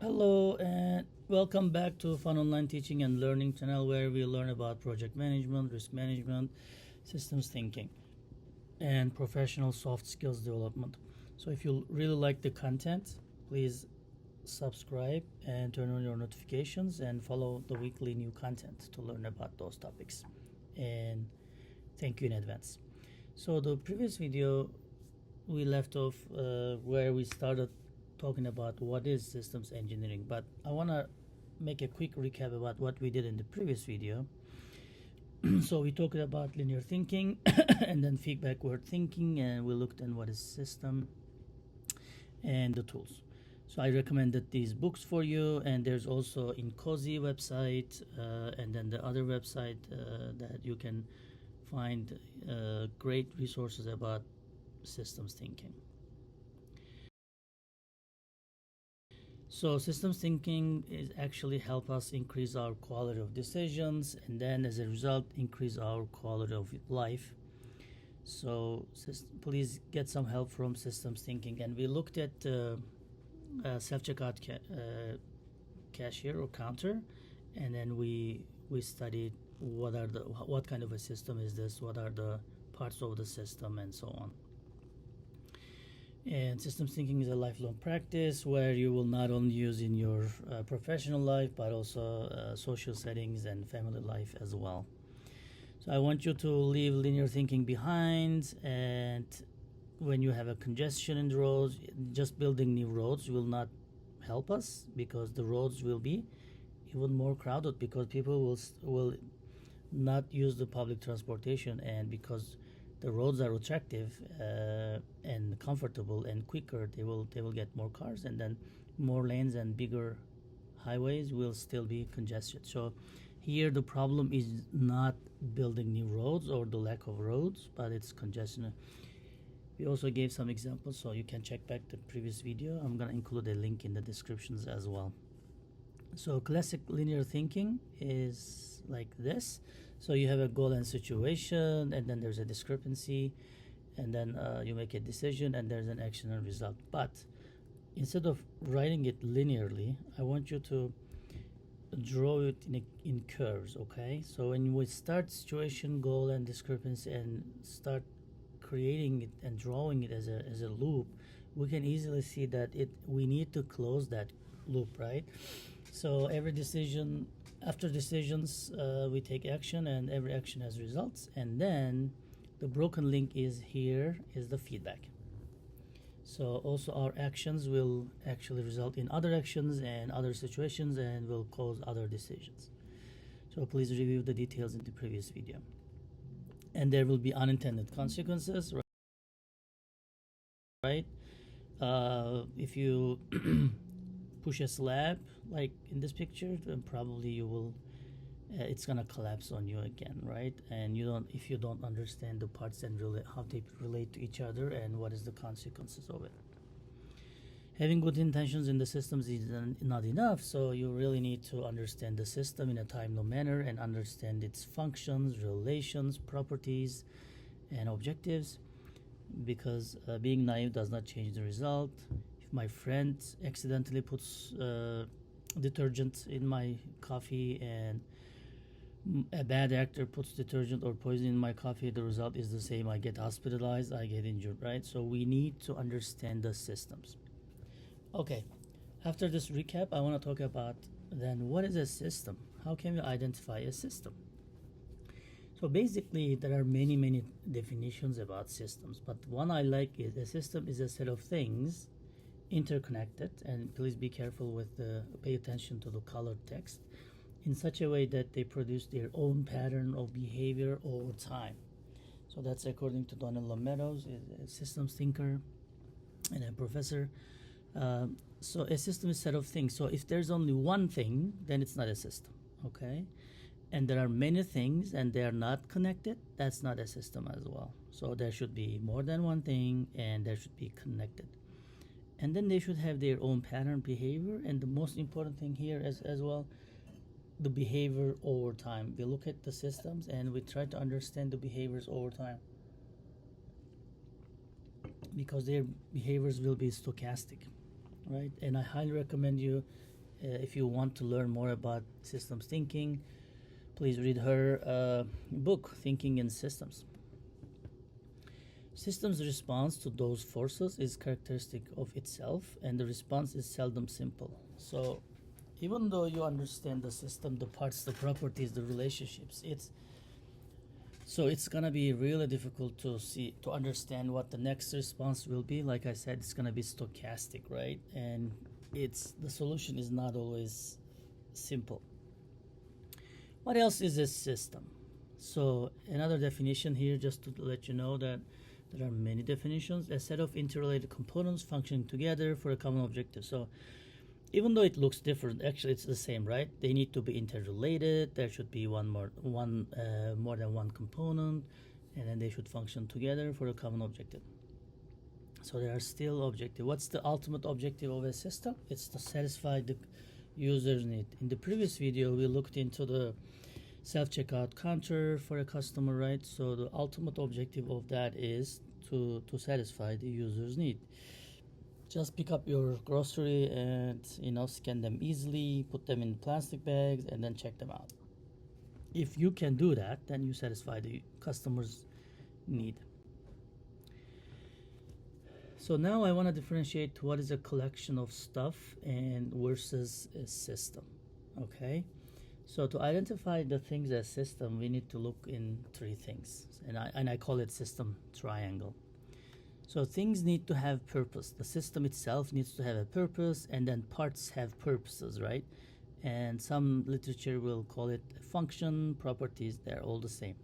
Hello and welcome back to Fun Online Teaching and Learning channel, where we learn about project management, risk management, systems thinking, and professional soft skills development. So if you really like the content, please subscribe and turn on your notifications and follow the weekly new content to learn about those topics. And thank you in advance. So the previous video we left off where we started talking about what is systems engineering, but I want to make a quick recap about what we did in the previous video. So we talked about linear thinking and then feedbackward thinking, and we looked at what is system and the tools. So I recommended these books for you, and there's also in Cozy website and then the other website that you can find great resources about systems thinking. So systems thinking is actually help us increase our quality of decisions, and then as a result increase our quality of life. So please get some help from systems thinking. And we looked at self-checkout cashier or counter, and then we studied what kind of a system is this, what are the parts of the system, and so on. And systems thinking is a lifelong practice where you will not only use in your professional life, but also social settings and family life as well. So I want you to leave linear thinking behind, and when you have a congestion in the roads, just building new roads will not help us, because the roads will be even more crowded, because people will not use the public transportation, and because the roads are attractive and comfortable and quicker, they will get more cars, and then more lanes and bigger highways will still be congested. So here the problem is not building new roads or the lack of roads, but it's congestion. We also gave some examples, so you can check back the previous video. I'm going to include a link in the descriptions as well. So classic linear thinking is like this. So you have a goal and situation, and then there's a discrepancy, and then you make a decision, and there's an action and result. But instead of writing it linearly, I want you to draw it in curves, okay? So when we start situation, goal, and discrepancy, and start creating it and drawing it as a loop, we can easily see that we need to close that loop, right? So every decision, after decisions, we take action, and every action has results, and then the broken link is here is the feedback. So also our actions will actually result in other actions and other situations, and will cause other decisions. So please review the details in the previous video. And there will be unintended consequences, right? If you push a slab like in this picture, then probably you will it's gonna collapse on you again, right? And if you don't understand the parts and how they relate to each other and what is the consequences of it. Having good intentions in the systems is not enough, so you really need to understand the system in a timely manner and understand its functions, relations, properties, and objectives, because being naive does not change the result. If my friend accidentally puts detergent in my coffee, and a bad actor puts detergent or poison in my coffee, the result is the same. I get hospitalized, I get injured, right? So we need to understand the systems. Okay, after this recap, I want to talk about then what is a system? How can we identify a system? So basically, there are many definitions about systems, but one I like is a system is a set of things interconnected, and please be careful with pay attention to the colored text, in such a way that they produce their own pattern of behavior over time. So that's according to Donald Meadows, a systems thinker and a professor. So a system is a set of things. So if there's only one thing, then it's not a system, okay? And there are many things and they are not connected, that's not a system as well. So there should be more than one thing, and there should be connected. And then they should have their own pattern behavior, and the most important thing here as well, the behavior over time. We look at the systems and we try to understand the behaviors over time, because their behaviors will be stochastic, right? And I highly recommend you If you want to learn more about systems thinking, please read her book, Thinking in Systems. Systems response to those forces is characteristic of itself, and the response is seldom simple. So even though you understand the system, the parts, the properties, the relationships, it's gonna be really difficult to understand what the next response will be. Like I said, it's gonna be stochastic, right? And the solution is not always simple. What else is a system? So another definition here, just to let you know that there are many definitions: a set of interrelated components functioning together for a common objective. So even though it looks different, actually it's the same, right? They need to be interrelated. There should be more than one component, and then they should function together for a common objective. So they are still objective. What's the ultimate objective of a system? It's to satisfy the user's need. In the previous video, we looked into the self-checkout counter for a customer, right? So the ultimate objective of that is to satisfy the user's need. Just pick up your grocery and scan them easily, put them in plastic bags, and then check them out. If you can do that, then you satisfy the customer's need. So now I want to differentiate what is a collection of stuff and versus a system. Okay, so to identify the things as system, we need to look in three things, and I call it system triangle. So things need to have purpose. The system itself needs to have a purpose, and then parts have purposes, right? And some literature will call it function, properties. They're all the same.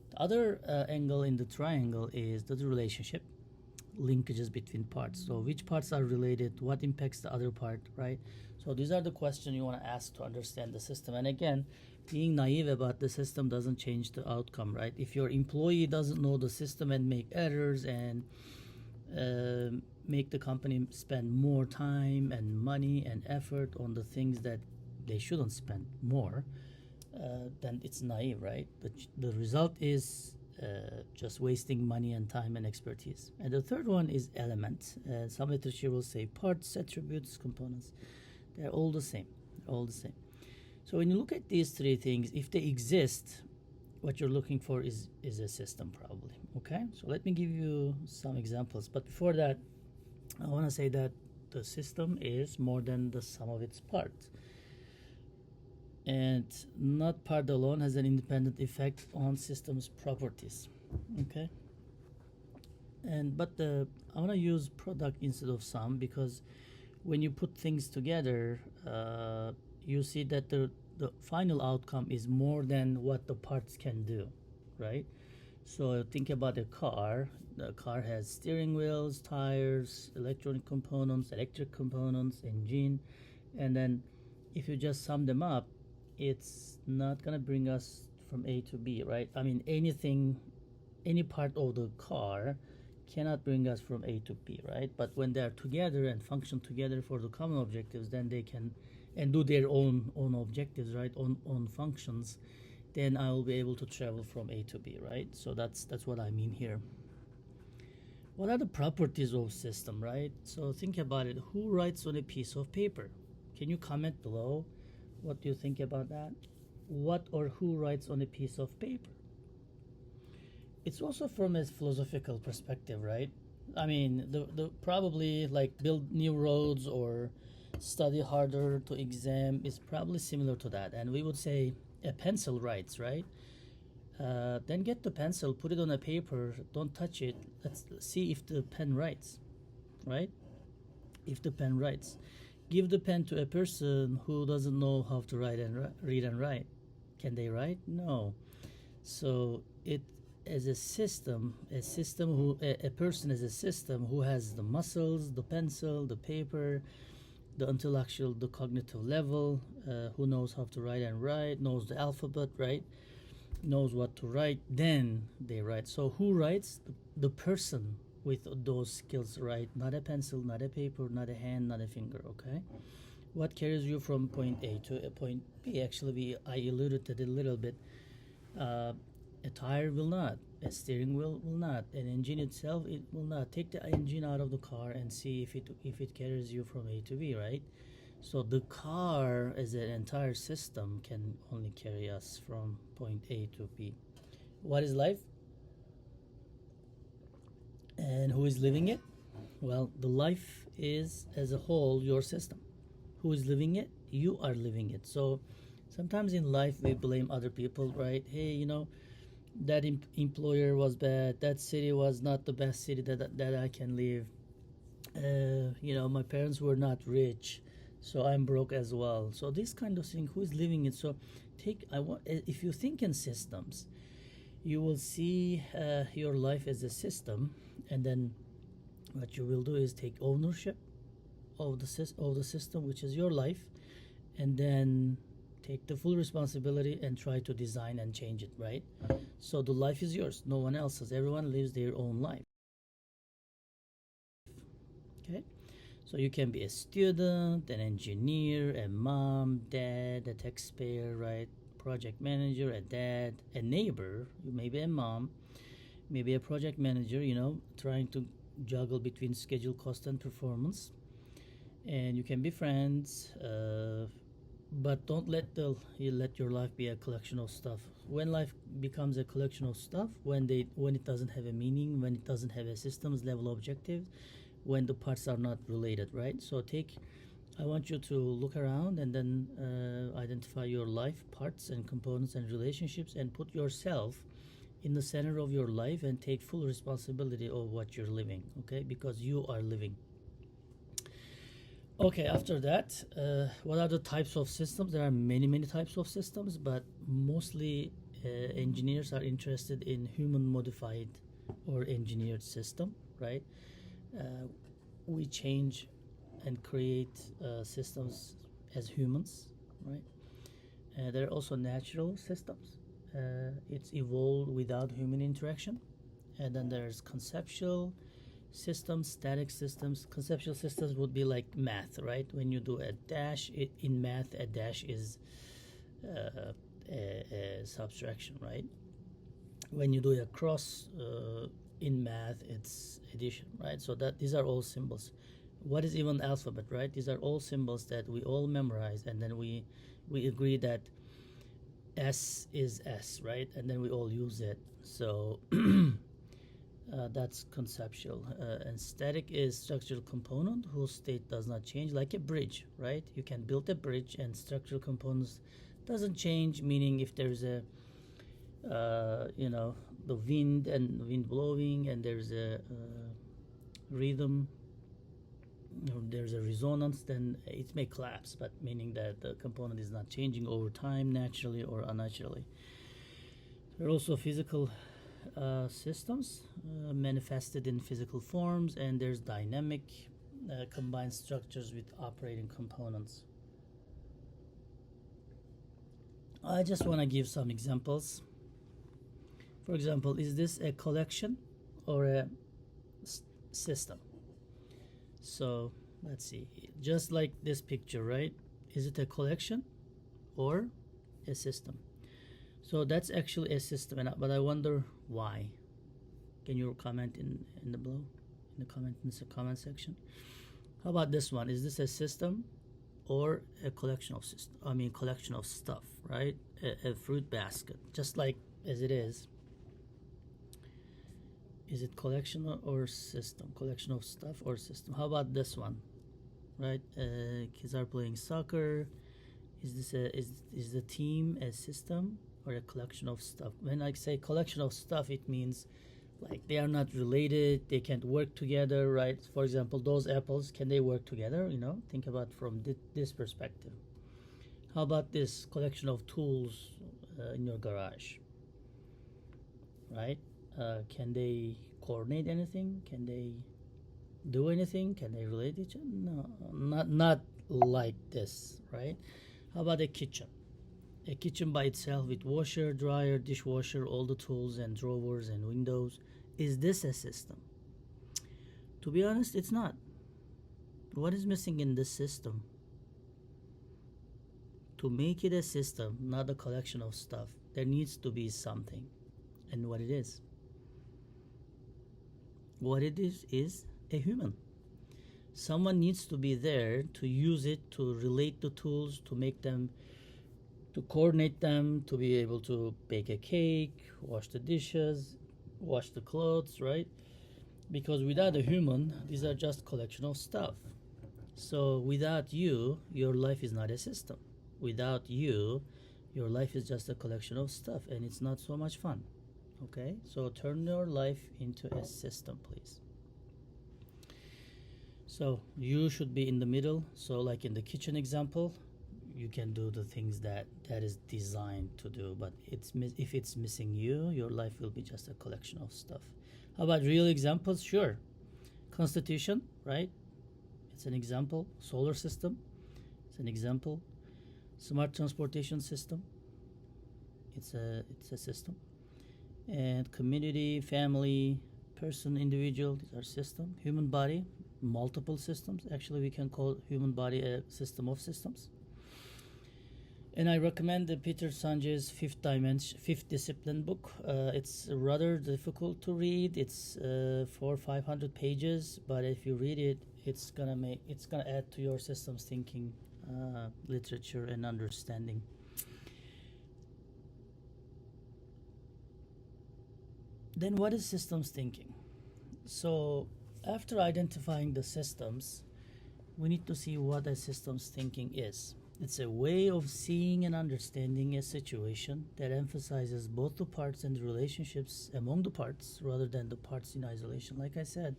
The other angle in the triangle is the relationship, linkages between parts. So which parts are related, what impacts the other part, right? So these are the questions you want to ask to understand the system. And again, being naive about the system doesn't change the outcome, right? If your employee doesn't know the system and make errors and make the company spend more time and money and effort on the things that they shouldn't spend more, then it's naive, right? The result is just wasting money and time and expertise. And the third one is element. Some literature will say parts, attributes, components. They're all the same. All the same. So when you look at these three things, if they exist, what you're looking for is a system, probably. Okay? So let me give you some examples. But before that, I want to say that the system is more than the sum of its parts. And not part alone has an independent effect on system's properties. Okay? But I want to use product instead of sum, because when you put things together, you see that the final outcome is more than what the parts can do, right? So think about a car. The car has steering wheels, tires, electronic components, electric components, engine, and then if you just sum them up, it's not gonna bring us from A to B, right? I mean, any part of the car cannot bring us from A to B, right? But when they're together and function together for the common objectives, then they can and do their own objectives, right? On functions, then I will be able to travel from A to B, right? So that's what I mean here. What are the properties of system, right? So think about it. Who writes on a piece of paper? Can you comment below? What do you think about that? What or who writes on a piece of paper? It's also from a philosophical perspective, right? I mean, the probably like build new roads or study harder to exam is probably similar to that. And we would say a pencil writes, right? Then get the pencil, put it on a paper, don't touch it. Let's see if the pen writes, right? If the pen writes. Give the pen to a person who doesn't know how to write and read and write. Can they write? No. So it as a system a person is a system who has the muscles, the pencil, the paper, the intellectual, the cognitive level, who knows how to write and write, knows the alphabet, right? Knows what to write, then they write. So who writes? The person with those skills, right? Not a pencil, not a paper, not a hand, not a finger, okay? What carries you from point A to a point B? Actually, I alluded to it a little bit. A tire will not. A steering wheel will not. An engine itself, it will not. Take the engine out of the car and see if it carries you from A to B, right? So the car as an entire system can only carry us from point A to B. What is life? And who is living it? Well, the life is as a whole your system. Who is living it? You are living it. So sometimes in life we blame other people, right? Hey, that employer was bad. That city was not the best city that I can live. My parents were not rich, so I'm broke as well. So this kind of thing, who is living it? So if you think in systems, you will see your life as a system, and then what you will do is take ownership of the system, which is your life, and then take the full responsibility and try to design and change it, right? So the life is yours, no one else's. Everyone lives their own life. Okay, so you can be a student, an engineer, a mom, dad, a taxpayer, right? Project manager, a dad, a neighbor, maybe a mom, maybe a project manager, trying to juggle between schedule, cost, and performance. And you can be friends, but don't let your life be a collection of stuff. When life becomes a collection of stuff, when it doesn't have a meaning, when it doesn't have a systems level objective, when the parts are not related, right? So I want you to look around and then identify your life parts and components and relationships, and put yourself in the center of your life and take full responsibility of what you're living, okay? Because you are living. Okay, after that, what are the types of systems? There are many, many types of systems, but mostly engineers are interested in human modified or engineered system, right? We change and create systems as humans, right? There are also natural systems. It's evolved without human interaction. And then there's conceptual systems, static systems. Conceptual systems would be like math, right? When you do a dash, in math, a dash is a subtraction, right? When you do a cross in math, it's addition, right? So these are all symbols. What is even alphabet, right? These are all symbols that we all memorize, and then we agree that S is S, right? And then we all use it. So that's conceptual. And static is structural component whose state does not change, like a bridge, right? You can build a bridge and structural components doesn't change, meaning if there's a the wind blowing, and there's a rhythm, there's a resonance, then it may collapse, but meaning that the component is not changing over time, naturally or unnaturally. There are also physical systems manifested in physical forms, and there's dynamic combined structures with operating components. I just want to give some examples. For example, is this a collection or a system? So let's see, just like this picture, right? Is it a collection or a system? So that's actually a system, but I wonder why. Can you comment in the below, in the comment section? How about this one? Is this a system or a collection of collection of stuff, right? A fruit basket, just like as it is. Is it collection or system? Collection of stuff or system? How about this one? Right? Kids are playing soccer. Is the team a system or a collection of stuff? When I say collection of stuff, it means like they are not related. They can't work together, right? For example, those apples, can they work together? Think about from this perspective. How about this collection of tools in your garage? Right? Can they coordinate anything? Can they do anything? Can they relate each other? No, not like this, right? How about a kitchen? A kitchen by itself with washer, dryer, dishwasher, all the tools and drawers and windows. Is this a system? To be honest, it's not. What is missing in this system? To make it a system, not a collection of stuff, there needs to be something. And what it is? What it is a human. Someone needs to be there to use it, to relate the tools, to make them, to coordinate them, to be able to bake a cake, wash the dishes, wash the clothes, right? Because without a human, these are just collection of stuff. So without you, your life is not a system. Without you, your life is just a collection of stuff, and it's not so much fun. Okay, so turn your life into a system, please. So you should be in the middle. So like in the kitchen example, you can do the things that is designed to do, but if it's missing you, your life will be just a collection of stuff. How about real examples? Sure. Constitution, right? It's an example. Solar system, it's an example. Smart transportation system, it's a system. And community, family, person, individual, these are system. Human body, multiple systems. Actually, we can call human body a system of systems. And I recommend the Peter Sanjay's Fifth Discipline book. It's rather difficult to read. It's 400-500 pages, but if you read it, it's gonna add to your systems thinking, literature, and understanding. Then what is systems thinking? So after identifying the systems, we need to see what a systems thinking is. It's a way of seeing and understanding a situation that emphasizes both the parts and the relationships among the parts rather than the parts in isolation. Like I said,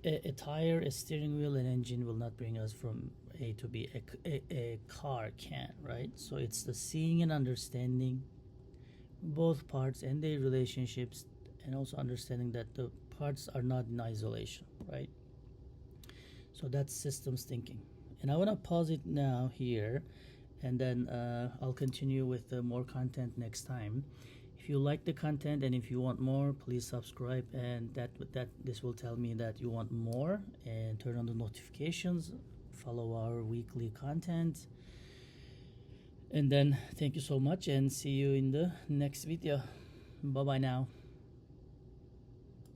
a tire, a steering wheel, an engine will not bring us from A to B. A car can, right? So it's the seeing and understanding both parts and their relationships, and also understanding that the parts are not in isolation, right? So that's systems thinking. And I want to pause it now here, and then I'll continue with more content next time. If you like the content and if you want more, please subscribe, and this will tell me that you want more, and turn on the notifications, follow our weekly content. And then thank you so much, and see you in the next video. Bye bye now.